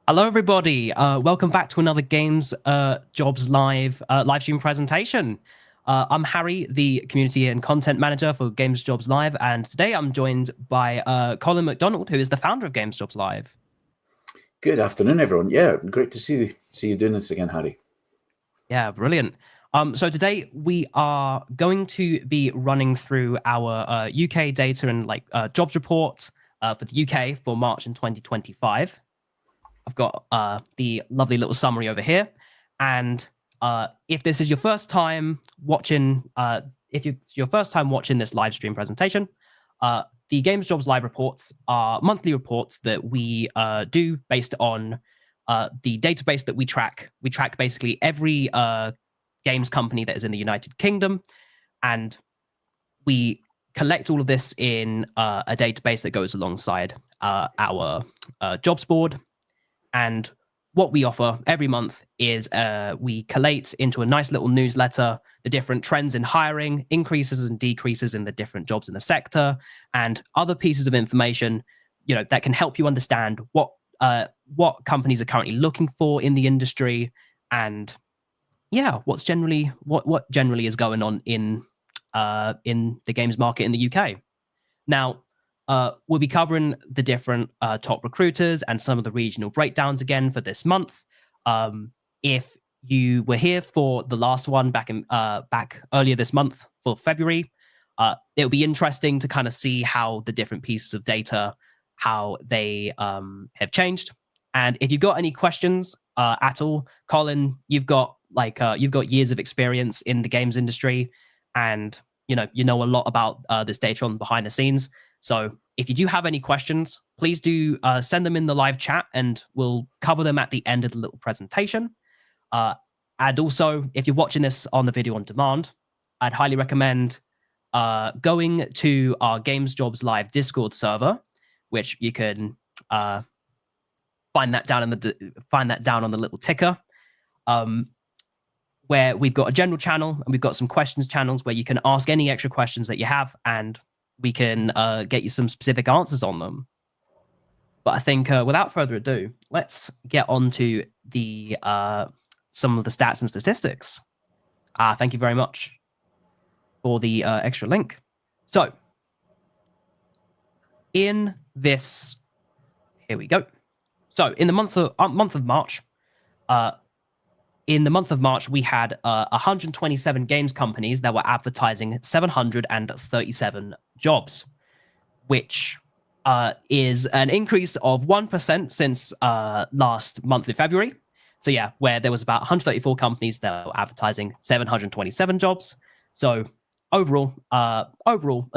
Hello, everybody. Welcome back to another Games Jobs live stream presentation. I'm Harry, the community and content manager for Games Jobs Live, and today I'm joined by Colin McDonald, who is the founder of Games Jobs Live. Good afternoon, everyone. Yeah, great to see you doing this again, Harry. Yeah, brilliant. So today we are going to be running through our UK data and jobs report for the UK for March in 2025. I've got the lovely little summary over here. And if this is your first time watching, if it's your first time watching this live stream presentation, the Games Jobs Live reports are monthly reports that we do based on the database that we track. We track basically every games company that is in the United Kingdom, and we collect all of this in a database that goes alongside our jobs board. And what we offer every month is we collate into a nice little newsletter the different trends in hiring, increases and decreases in the different jobs in the sector, and other pieces of information, that can help you understand what companies are currently looking for in the industry, and what generally is going on in the games market in the UK. Now, we'll be covering the different top recruiters and some of the regional breakdowns again for this month. If you were here for the last one back earlier this month for February, it'll be interesting to kind of see how the different pieces of data, how they have changed. And if you've got any questions at all, Colin, you've got years of experience in the games industry, and you know a lot about this data on behind the scenes. So if you do have any questions, please do send them in the live chat, and we'll cover them at the end of the little presentation. And also, if you're watching this on the video on demand, I'd highly recommend going to our Games Jobs Live Discord server, which you can find that down on the little ticker. Where we've got a general channel and we've got some questions channels where you can ask any extra questions that you have, and we can get you some specific answers on them. But I think without further ado, let's get on to the some of the stats and statistics. Thank you very much for the extra link. So in this, here we go. So in the month of March, we had 127 games companies that were advertising 737 jobs, which is an increase of 1% since last month in February. So yeah, where there was about 134 companies that were advertising 727 jobs. So overall, a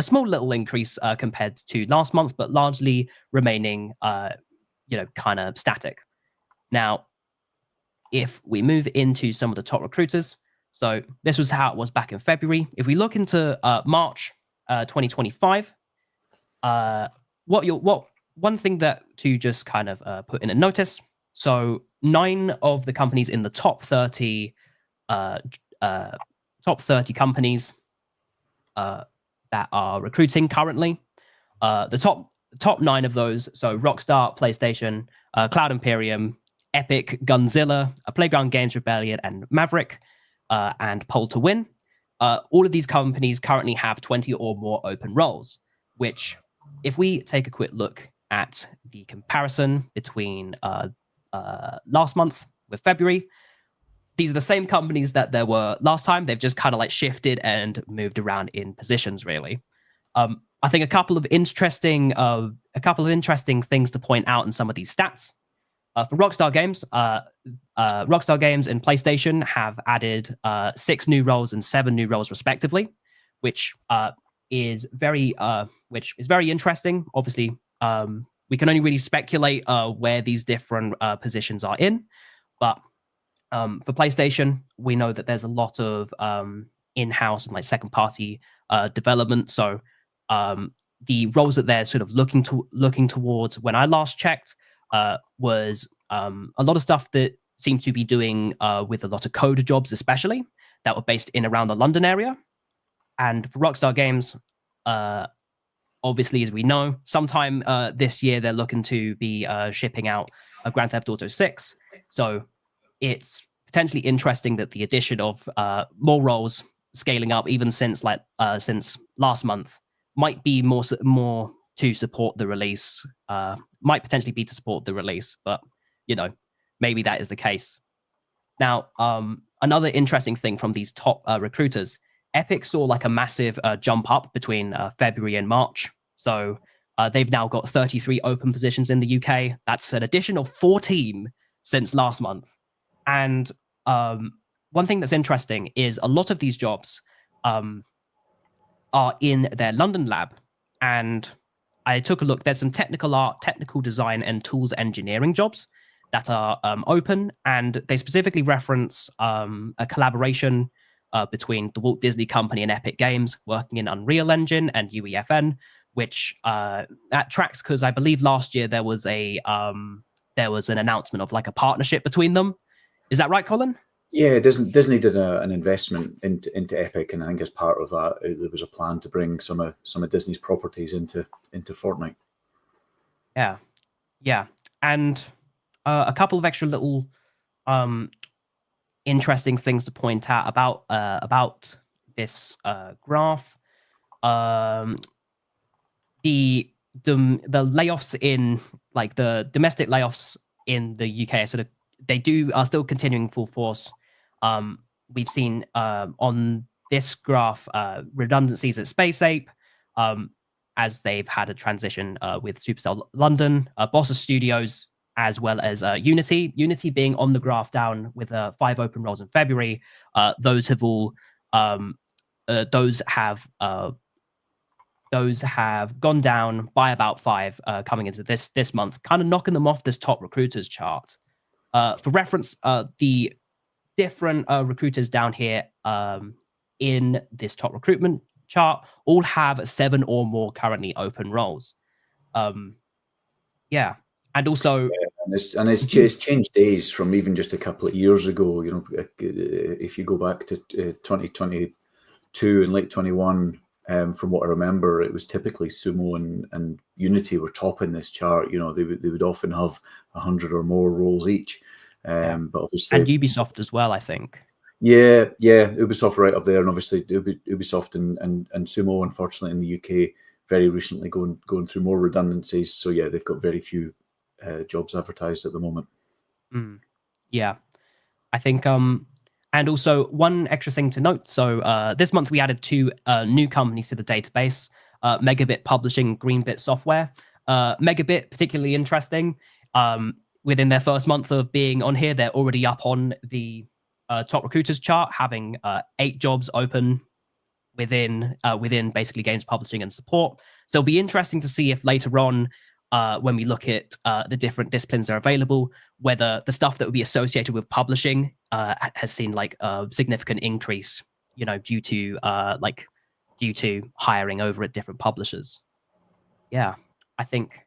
small little increase compared to last month, but largely remaining, kind of static. Now, if we move into some of the top recruiters, so this was how it was back in February. If we look into March 2025, one thing that to just kind of put in a notice. So 9 of the companies in the top 30 companies that are recruiting currently, the top 9 of those, so Rockstar, PlayStation, Cloud Imperium, Epic, Gunzilla, Playground Games Rebellion, and Maverick, and Poll to Win. All of these companies currently have 20 or more open roles, which, if we take a quick look at the comparison between last month with February, these are the same companies that there were last time. They've just kind of shifted and moved around in positions, really. I think a couple of interesting things to point out in some of these stats. For Rockstar Games, Rockstar Games and PlayStation have added 6 new roles and 7 new roles respectively, which is very interesting. Obviously, we can only really speculate where these different positions are in, but for PlayStation, we know that there's a lot of in-house and second-party development. So the roles that they're sort of looking towards, when I last checked, was a lot of stuff that seemed to be doing with a lot of coder jobs, especially that were based in around the London area. And for Rockstar Games, obviously, as we know, sometime this year they're looking to be shipping out a Grand Theft Auto 6. So it's potentially interesting that the addition of more roles scaling up, even since since last month, might be more to support the release. Might potentially be to support the release, but maybe that is the case. Now, another interesting thing from these top recruiters, Epic saw like a massive jump up between February and March. So they've now got 33 open positions in the UK. That's an addition of 14 since last month. And one thing that's interesting is a lot of these jobs are in their London lab. And I took a look. There's some technical art, technical design, and tools engineering jobs that are open, and they specifically reference a collaboration between the Walt Disney Company and Epic Games, working in Unreal Engine and UEFN, which that tracks because I believe last year there was an announcement of like a partnership between them. Is that right, Colin? Yeah, Disney did an investment into Epic, and I think as part of that, there was a plan to bring some of Disney's properties into Fortnite. Yeah, and a couple of extra little interesting things to point out about this graph. The layoffs in like the domestic layoffs in the UK are still continuing full force. We've seen on this graph redundancies at Space Ape, as they've had a transition with Supercell London, Bossa Studios, as well as Unity. Unity being on the graph down with 5 open roles in February. Those have gone down by about 5 coming into this month, kind of knocking them off this top recruiters chart. For reference, the different recruiters down here in this top recruitment chart all have 7 or more currently open roles. Yeah, and also, it's changed days from even just a couple of years ago. If you go back to 2022 and late 21. From what I remember, it was typically Sumo and Unity were topping this chart. They would often have 100 or more roles each. But obviously, and Ubisoft as well, I think. Yeah, Ubisoft right up there, and obviously Ubisoft and Sumo, unfortunately, in the UK, very recently going through more redundancies. So yeah, they've got very few jobs advertised at the moment. Yeah, I think. And also one extra thing to note. So this month we added 2 new companies to the database: Megabit Publishing, Greenbit Software. Megabit, particularly interesting. Within their first month of being on here, they're already up on the top recruiters chart, having 8 jobs open within basically games publishing and support. So it'll be interesting to see if later on, when we look at the different disciplines that are available, whether the stuff that would be associated with publishing has seen like a significant increase, due to hiring over at different publishers. Yeah, I think.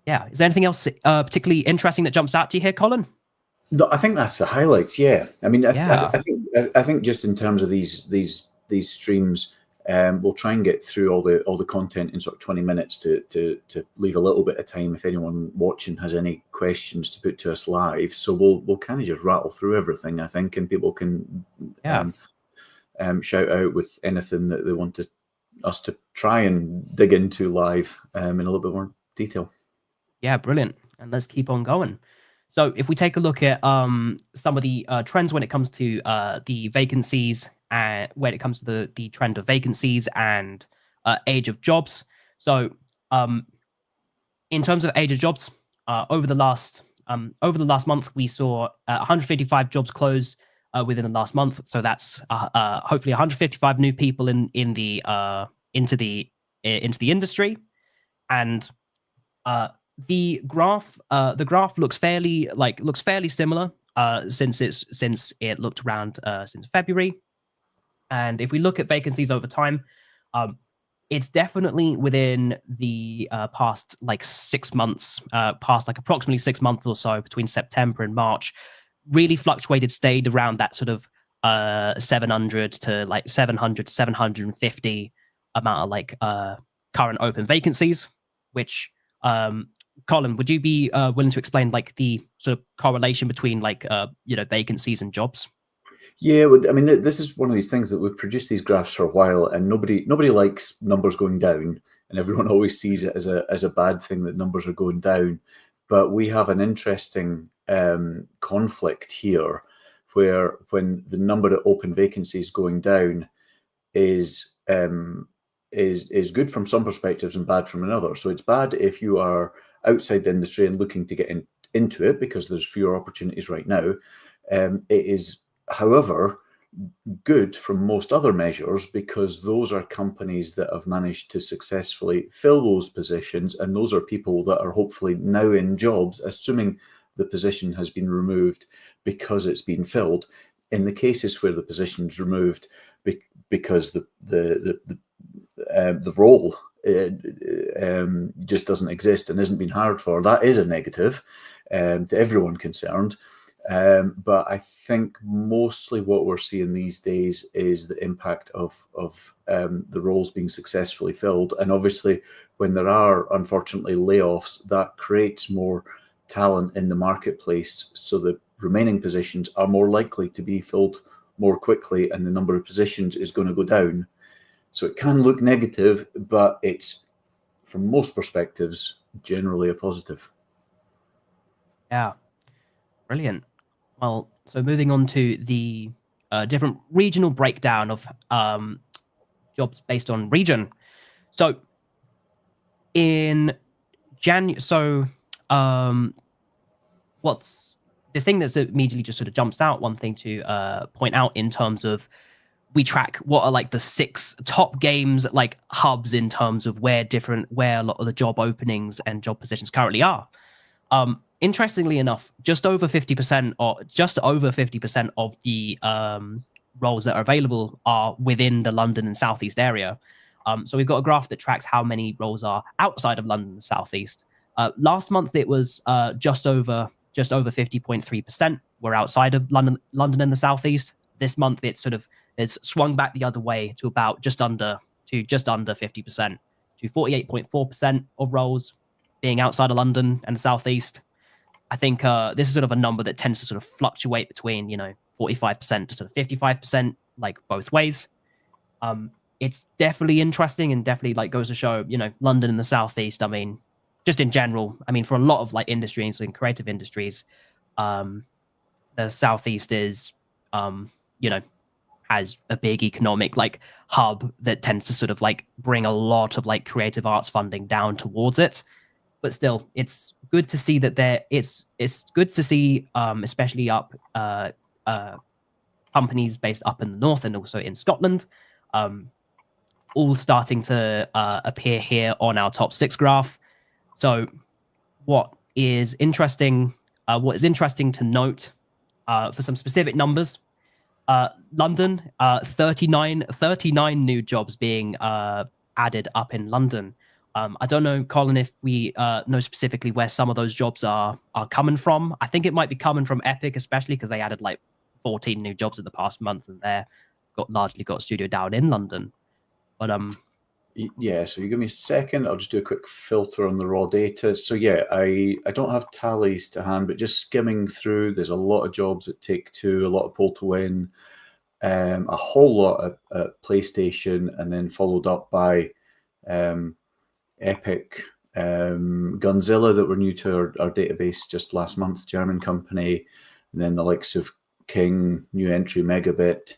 Yeah, is there anything else particularly interesting that jumps out to you here, Colin? No, I think that's the highlights. Yeah, I mean, Yeah. I think just in terms of these streams, we'll try and get through all the content in sort of 20 minutes to leave a little bit of time if anyone watching has any questions to put to us live. So we'll kind of just rattle through everything, I think, and people can shout out with anything that they want us to try and dig into live in a little bit more detail. Yeah, brilliant. And let's keep on going. So if we take a look at some of the trends when it comes to the vacancies, when it comes to the trend of vacancies and age of jobs. So in terms of age of jobs, over the last month, we saw 155 jobs close within the last month. So that's hopefully 155 new people into the industry, and the graph looks fairly similar since it looked around since February. And if we look at vacancies over time, it's definitely within the past like 6 months, past like approximately 6 months or so, between September and March, really stayed around that sort of 700 to 750 amount of current open vacancies, which Colin, would you be willing to explain like the sort of correlation between like vacancies and jobs? Yeah, I mean, this is one of these things that we've produced these graphs for a while, and nobody likes numbers going down, and everyone always sees it as a bad thing that numbers are going down. But we have an interesting conflict here, where when the number of open vacancies going down is good from some perspectives and bad from another. So it's bad if you are outside the industry and looking to get into it because there's fewer opportunities right now. It is, however, good from most other measures because those are companies that have managed to successfully fill those positions, and those are people that are hopefully now in jobs, assuming the position has been removed because it's been filled. In the cases where the position's removed because the role just doesn't exist and isn't being hired for, that is a negative to everyone concerned. But I think mostly what we're seeing these days is the impact of the roles being successfully filled. And obviously, when there are, unfortunately, layoffs, that creates more talent in the marketplace. So the remaining positions are more likely to be filled more quickly, and the number of positions is going to go down. So it can look negative, but it's, from most perspectives, generally a positive. Yeah, brilliant. Well, so moving on to the different regional breakdown of jobs based on region. So in what's the thing that's immediately just sort of jumps out? One thing to point out in terms of we track what are like the 6 top games like hubs in terms of where a lot of the job openings and job positions currently are. Interestingly enough, just over 50% of the roles that are available are within the London and Southeast area. So we've got a graph that tracks how many roles are outside of London and Southeast. Last month it was just over 50.3% were outside of London and the Southeast. This month it's swung back the other way to about just under 50%, to 48.4% of roles being outside of London and the Southeast. I think this is sort of a number that tends to sort of fluctuate between 45% to sort of 55%, like both ways. It's definitely interesting and definitely like goes to show, London and the Southeast. I mean, just in general, I mean, for a lot of like industries and creative industries, the Southeast is, has a big economic like hub that tends to sort of like bring a lot of like creative arts funding down towards it. But still, it's good to see that it's good to see, especially up companies based up in the north and also in Scotland, all starting to appear here on our top 6 graph. So what is interesting to note for some specific numbers, London, 39 new jobs being added up in London. I don't know, Colin, if we know specifically where some of those jobs are coming from. I think it might be coming from Epic, especially because they added like 14 new jobs in the past month, and they're largely got a studio down in London. But yeah, so you give me a second. I'll just do a quick filter on the raw data. So yeah, I don't have tallies to hand, but just skimming through, there's a lot of jobs at Take-Two, a lot of Pull to Win, a whole lot at PlayStation, and then followed up by Epic, Gunzilla that were new to our database just last month, German company, and then the likes of King, new entry Megabit,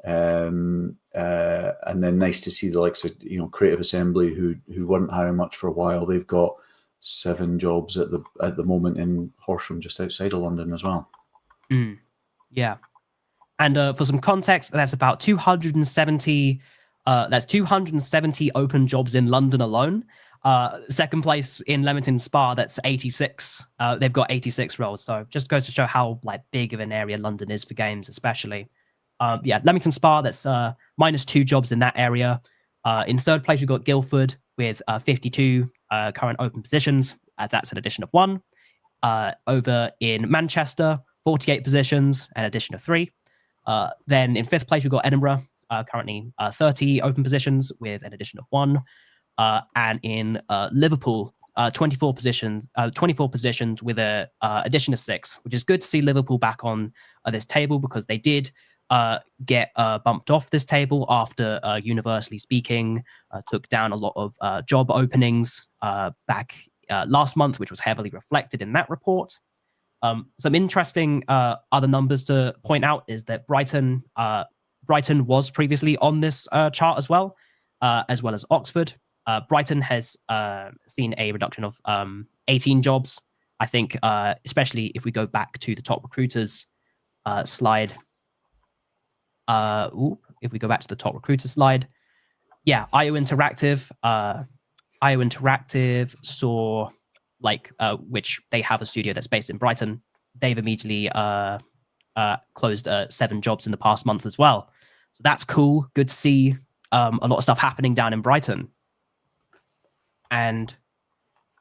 and then nice to see the likes of Creative Assembly who weren't hiring much for a while. They've got 7 jobs at the moment in Horsham, just outside of London as well. Yeah, and for some context, that's about 270. That's 270 open jobs in London alone. Second place in Leamington Spa, that's 86. They've got 86 roles. So just goes to show how like big of an area London is for games, especially. Leamington Spa, that's minus 2 jobs in that area. In third place, we've got Guildford with 52 current open positions. That's an addition of 1. Over in Manchester, 48 positions, an addition of 3. Then in 5th place, we've got Edinburgh, currently 30 open positions with an addition of 1. and in Liverpool, 24 positions with a addition of 6, which is good to see Liverpool back on this table, because they did get bumped off this table after, universally speaking, took down a lot of job openings back last month, which was heavily reflected in that report. Some interesting other numbers to point out is that Brighton was previously on this chart as well as Oxford. Brighton has seen a reduction of 18 jobs. I think, especially if we go back to the top recruiters slide. If we go back to the top recruiter slide, yeah, IO Interactive saw, which they have a studio that's based in Brighton. They've immediately closed 7 jobs in the past month as well. So that's cool. Good to see a lot of stuff happening down in Brighton. And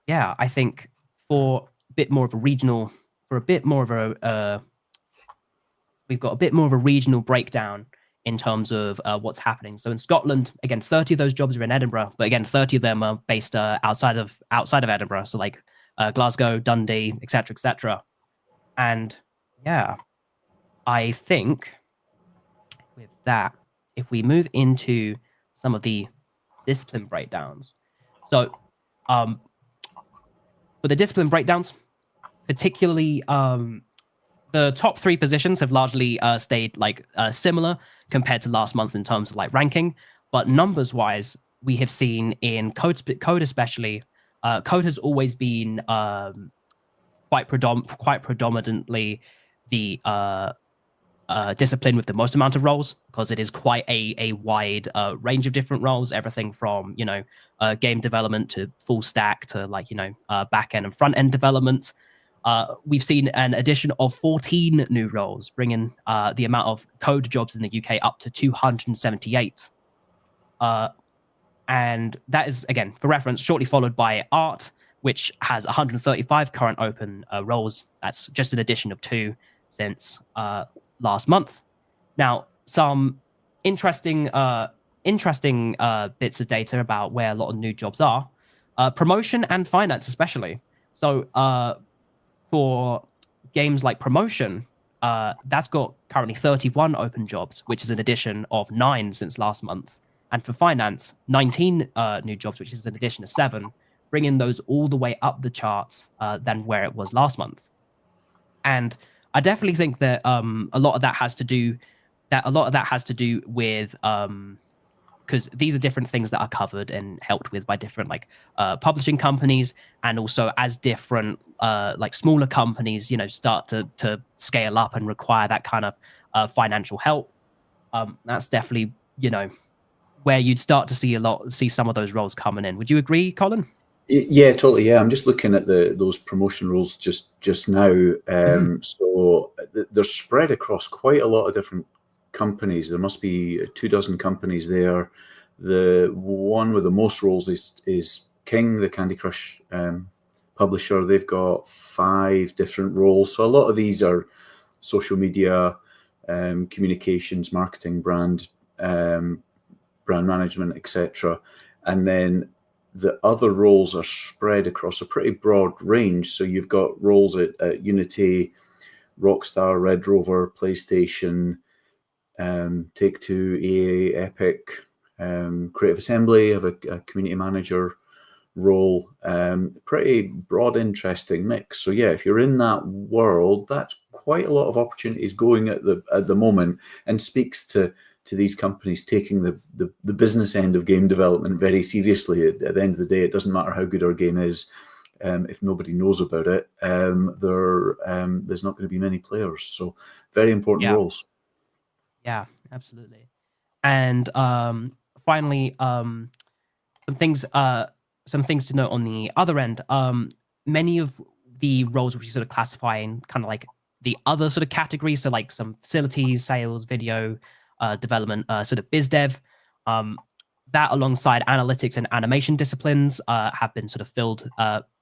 yeah, I think for a bit more of a regional, we've got a bit more of a regional breakdown in terms of what's happening. So in Scotland, again, 30 of those jobs are in Edinburgh, but again, 30 of them are based outside of Edinburgh. So like Glasgow, Dundee, etc., etc. And yeah, I think with that, if we move into some of the discipline breakdowns. So for the discipline breakdowns, particularly the top 3 positions have largely stayed similar compared to last month in terms of ranking, but numbers wise, we have seen in code especially, code has always been quite predominantly the discipline with the most amount of roles, because it is quite a wide range of different roles, everything from game development to full stack to back end and front end development. We've seen an addition of 14 new roles, bringing the amount of code jobs in the UK up to 278. And that is, again, for reference, shortly followed by art, which has 135 current open roles. That's just an addition of 2 since last month. Now, some interesting bits of data about where a lot of new jobs are. Promotion and finance, especially. So for games like Promotion, that's got currently 31 open jobs, which is an addition of 9 since last month. And for finance, 19 new jobs, which is an addition of 7, bringing those all the way up the charts than where it was last month. And I definitely think that a lot of that has to do with because these are different things that are covered and helped with by different publishing companies, and also as different smaller companies start to scale up and require that kind of financial help. That's definitely where you'd start to see some of those roles coming in. Would you agree, Colin? Yeah, totally. Yeah, I'm just looking at those promotion roles just now. So they're spread across quite a lot of different companies. There must be 24 companies there. The one with the most roles is King, the Candy Crush publisher. They've got 5 different roles. So a lot of these are social media, communications, marketing, brand management, etc. And then the other roles are spread across a pretty broad range. So you've got roles at Unity, Rockstar, Red Rover, PlayStation, Take-Two, EA, Epic, Creative Assembly have a community manager role. Pretty broad, interesting mix. So yeah, if you're in that world, that's quite a lot of opportunities going at the moment, and speaks to these companies taking the business end of game development very seriously. At the end of the day, it doesn't matter how good our game is. If nobody knows about it, there's not going to be many players. So very important roles. Yeah, absolutely. And finally, some things to note on the other end. Many of the roles which you sort of classify in kind of like the other sort of categories, so like some facilities, sales, video development, sort of biz dev, that alongside analytics and animation disciplines have been sort of filled.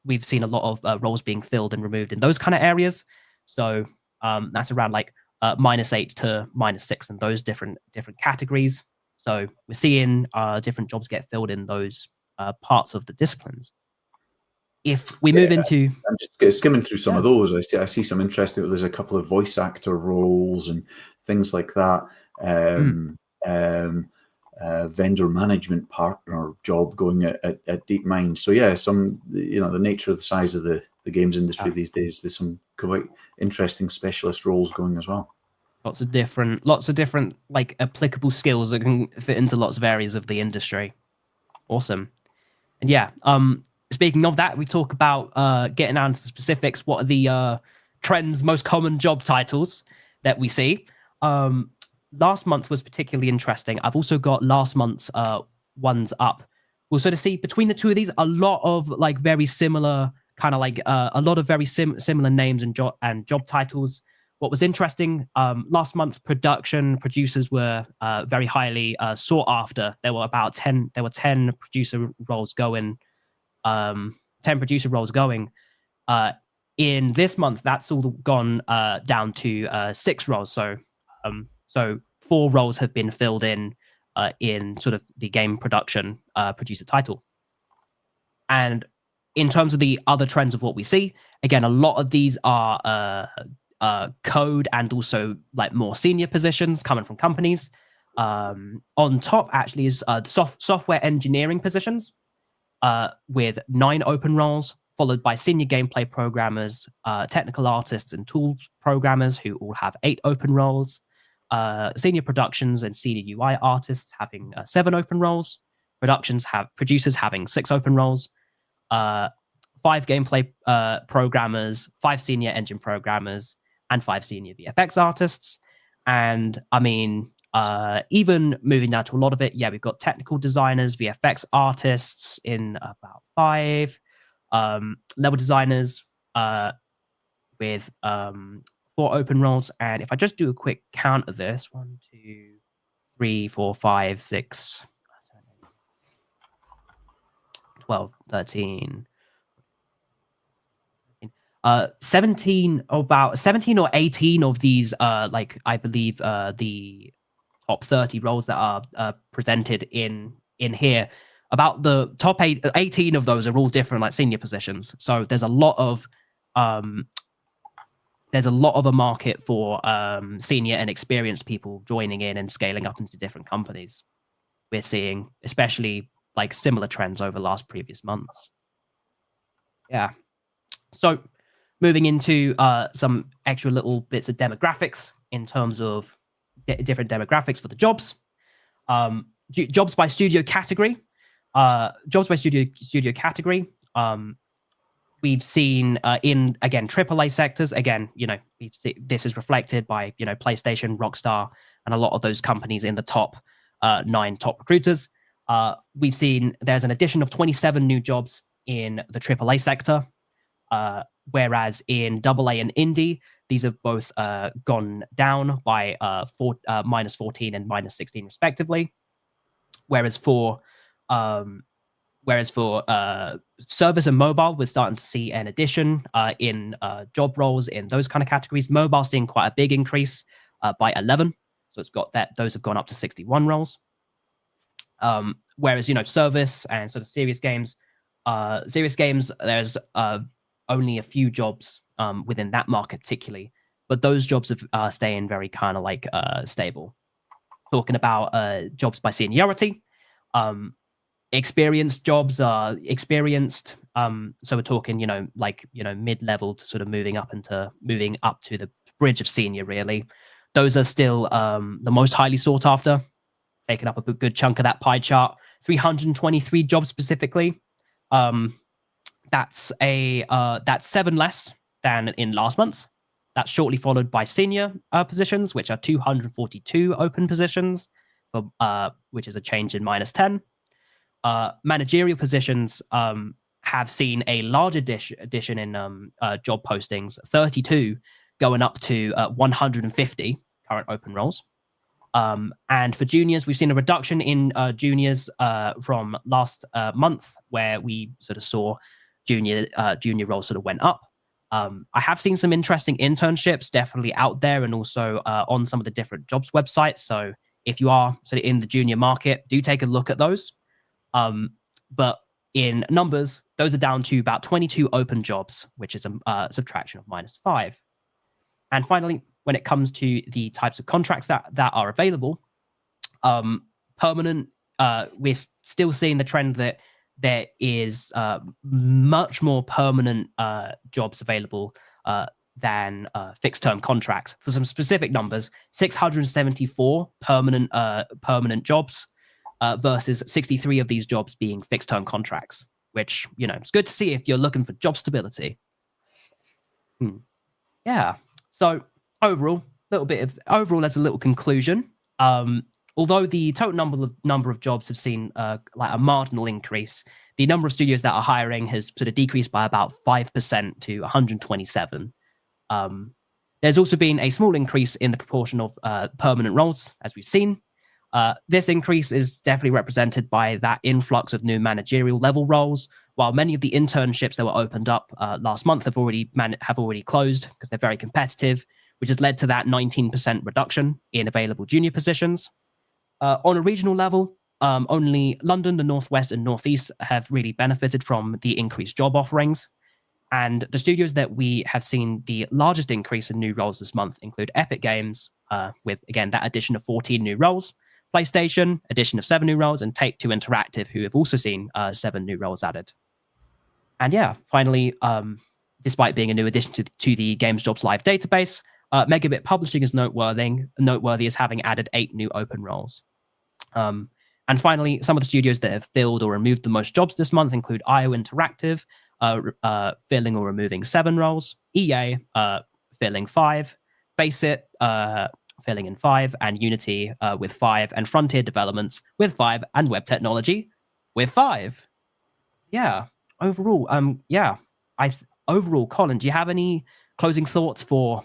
We've seen a lot of roles being filled and removed in those kind of areas. So that's around -8 to -6 in those different categories. So we're seeing different jobs get filled in those parts of the disciplines. If we move into, I'm just skimming through some yeah. of those. I see some interesting. There's a couple of voice actor roles and things like that. Vendor management partner job going at DeepMind. So yeah, some, you know, the nature of the size of the games industry these days, there's some quite interesting specialist roles going as well. Lots of different like applicable skills that can fit into lots of areas of the industry. Awesome. And yeah, speaking of that, we talk about getting down to the specifics. What are the trends, most common job titles that we see? Last month was particularly interesting. I've also got last month's ones up. We'll sort of see between the two of these a lot of like very similar kind of like a lot of very similar names and job titles. What was interesting last month, producers were very highly sought after. There were 10 producer roles going. 10 producer roles going. In this month, that's all gone down to 6 roles. So 4 roles have been filled in sort of the game production producer title. And in terms of the other trends of what we see, again, a lot of these are code and also like more senior positions coming from companies. On top, actually, is software engineering positions with 9 open roles, followed by senior gameplay programmers, technical artists, and tools programmers who all have 8 open roles. Senior productions and senior UI artists having 7 open roles. Producers having 6 open roles. 5 gameplay programmers, 5 senior engine programmers, and 5 senior VFX artists. And I mean, even moving down to a lot of it, yeah, we've got technical designers, VFX artists in about 5, level designers with 4 open roles. And if I just do a quick count of this, 1, 2, 3, 4, 5, 6, 12, 13, 17, about 17 or 18 of these, like I believe the top 30 roles that are presented in here. About the top 18 of those are all different, like senior positions. So there's a lot of a market for senior and experienced people joining in and scaling up into different companies. We're seeing, especially like similar trends over the previous months. Yeah. So moving into some extra little bits of demographics in terms of different demographics for the jobs. Jobs by studio category. We've seen in, again, AAA sectors. Again, you know, this is reflected by, you know, PlayStation, Rockstar, and a lot of those companies in the top 9 top recruiters. We've seen there's an addition of 27 new jobs in the AAA sector. Whereas in AA and indie, these have both gone down by minus 14 and minus 16 respectively. Whereas for service and mobile, we're starting to see an addition in job roles in those kind of categories. Mobile seeing quite a big increase by 11, so it's got that those have gone up to 61 roles. Whereas, you know, service and sort of serious games, there's only a few jobs within that market particularly, but those jobs are staying very kind of like stable. Talking about jobs by seniority, experienced jobs are experienced. So we're talking, you know, like, you know, mid-level to sort of moving up to the bridge of senior, really. Those are still the most highly sought after, taking up a good chunk of that pie chart. 323 jobs specifically. That's 7 less than in last month. That's shortly followed by senior positions, which are 242 open positions, which is a change in minus 10. Managerial positions have seen a large addition in job postings, 32 going up to 150 current open roles. And for juniors, we've seen a reduction in juniors from last month, where we sort of saw junior roles sort of went up. I have seen some interesting internships definitely out there, and also on some of the different jobs websites. So if you are sort of in the junior market, do take a look at those. But in numbers, those are down to about 22 open jobs, which is a subtraction of -5. And finally, when it comes to the types of contracts that are available, permanent, we're still seeing the trend that there is much more permanent jobs available than fixed term contracts. For some specific numbers, 674 permanent jobs versus 63 of these jobs being fixed term contracts, which, it's good to see if you're looking for job stability. Yeah. So overall, as a little conclusion, although the total number of jobs have seen like a marginal increase, the number of studios that are hiring has sort of decreased by about 5% to 127. There's also been a small increase in the proportion of permanent roles, as we've seen. This increase is definitely represented by that influx of new managerial level roles, while many of the internships that were opened up last month have already closed because they're very competitive, which has led to that 19% reduction in available junior positions. On a regional level, only London, the Northwest, and Northeast have really benefited from the increased job offerings. And the studios that we have seen the largest increase in new roles this month include Epic Games, with, again, that addition of 14 new roles, PlayStation, addition of 7 new roles, and Take-Two Interactive, who have also seen 7 new roles added. And yeah, finally, despite being a new addition to the Games Jobs Live database, Megabit Publishing is noteworthy as having added 8 new open roles. And finally, some of the studios that have filled or removed the most jobs this month include IO Interactive, filling or removing 7 roles, EA, filling 5, Faceit, filling in 5, and Unity with 5, and Frontier Developments with 5, and Web Technology with 5. Yeah. Overall, overall, Colin, do you have any closing thoughts for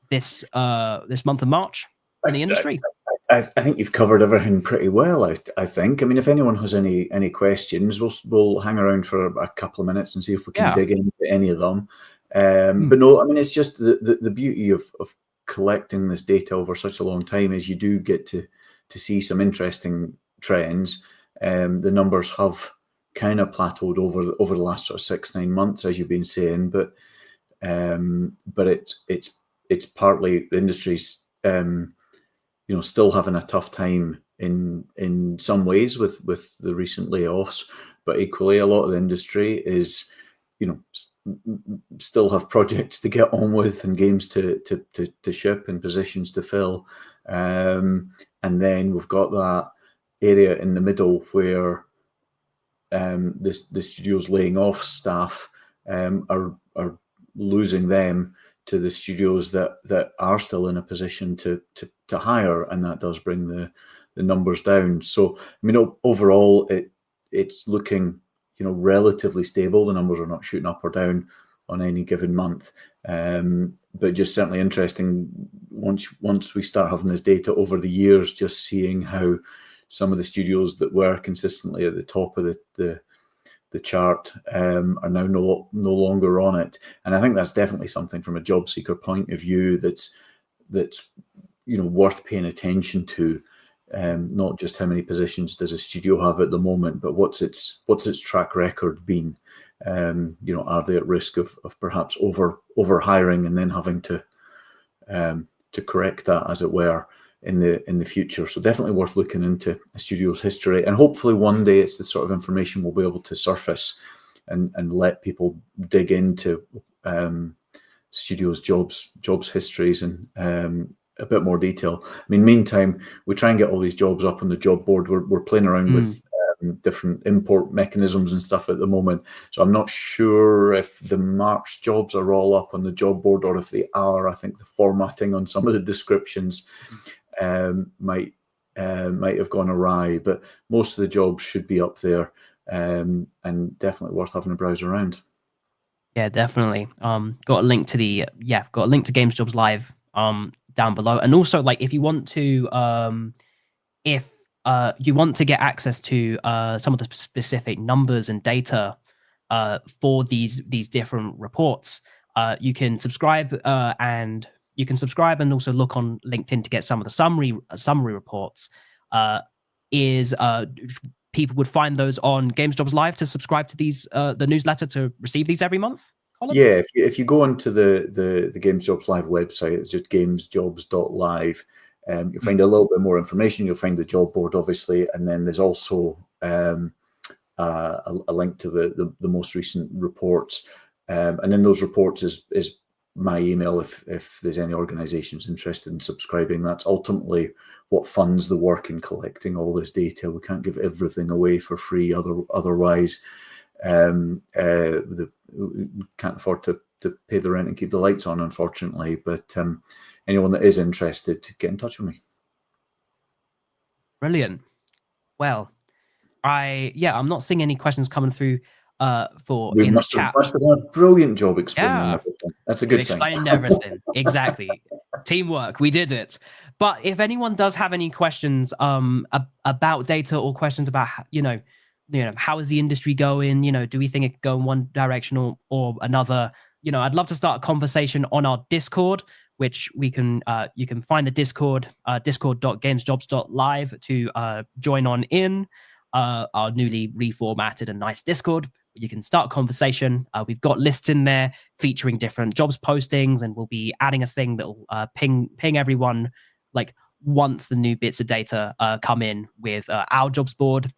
this month of March in the industry? I think you've covered everything pretty well. I think. I mean, if anyone has any questions, we'll hang around for a couple of minutes and see if we can dig into any of them. But no, I mean, it's just the beauty of collecting this data over such a long time is you do get to see some interesting trends. The numbers have kind of plateaued over the last sort of 6-9 months, as you've been saying, but it's partly the industry's still having a tough time in some ways with the recent layoffs, but equally a lot of the industry is still have projects to get on with and games to ship and positions to fill, and then we've got that area in the middle where the studios laying off staff are losing them to the studios that are still in a position to hire, and that does bring the numbers down. So I mean, overall, it's looking relatively stable. The numbers are not shooting up or down on any given month, but just certainly interesting once we start having this data over the years, just seeing how some of the studios that were consistently at the top of the chart are now no longer on it. And I think that's definitely something from a job seeker point of view that's worth paying attention to. Not just how many positions does a studio have at the moment, but what's its track record been? Are they at risk of perhaps over hiring and then having to correct that, as it were, in the future? So definitely worth looking into a studio's history, and hopefully one day it's the sort of information we'll be able to surface and let people dig into studios' jobs histories and a bit more detail. I mean, meantime, we try and get all these jobs up on the job board. We're playing around with different import mechanisms and stuff at the moment, so I'm not sure if the March jobs are all up on the job board, or if they are. I think the formatting on some of the descriptions might have gone awry, but most of the jobs should be up there, and definitely worth having a browse around. Yeah, definitely. Got a link to Games Jobs Live down below, and also, like, if you want to get access to some of the specific numbers and data for these different reports, you can subscribe and also look on LinkedIn to get some of the summary reports. people would find those on Games Jobs Live to subscribe to these the newsletter to receive these every month, Colin? Yeah, if you go onto the Games Jobs Live website, it's just gamesjobs.live. You'll find a little bit more information. You'll find the job board, obviously, and then there's also a link to the most recent reports. And in those reports is my email if there's any organisations interested in subscribing. That's ultimately what funds the work in collecting all this data. We can't give everything away for free. Otherwise, we can't afford to pay the rent and keep the lights on, unfortunately. But anyone that is interested, get in touch with me. Brilliant. Well, I'm not seeing any questions coming through We in the must chat. have done a brilliant job explaining everything. That's a good sign. Explained everything. Exactly. Teamwork. We did it. But if anyone does have any questions about data or questions about how is the industry going? Do we think it could go in one direction or another? I'd love to start a conversation on our Discord, which you can find the Discord, discord.gamesjobs.live to join on in our newly reformatted and nice Discord. You can start a conversation. We've got lists in there featuring different jobs postings, and we'll be adding a thing that will ping everyone like once the new bits of data come in with our jobs board.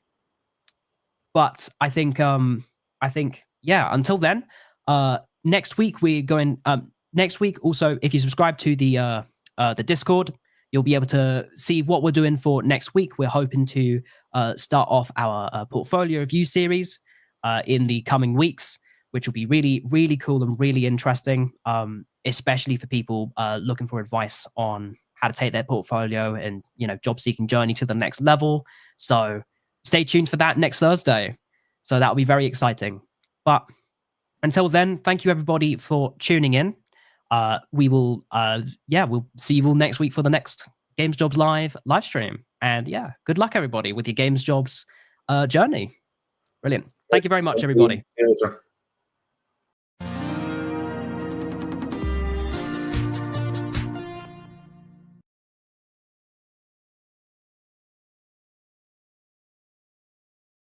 But I think until then, next week we're going. Next week also, if you subscribe to the Discord, you'll be able to see what we're doing for next week. We're hoping to start off our portfolio review series in the coming weeks, which will be really, really cool and really interesting, especially for people looking for advice on how to take their portfolio and job seeking journey to the next level. So stay tuned for that next Thursday. So that'll be very exciting. But until then, thank you everybody for tuning in. We'll see you all next week for the next Games Jobs live stream. And good luck everybody with your Games Jobs journey. Brilliant. Thank you very much, everybody.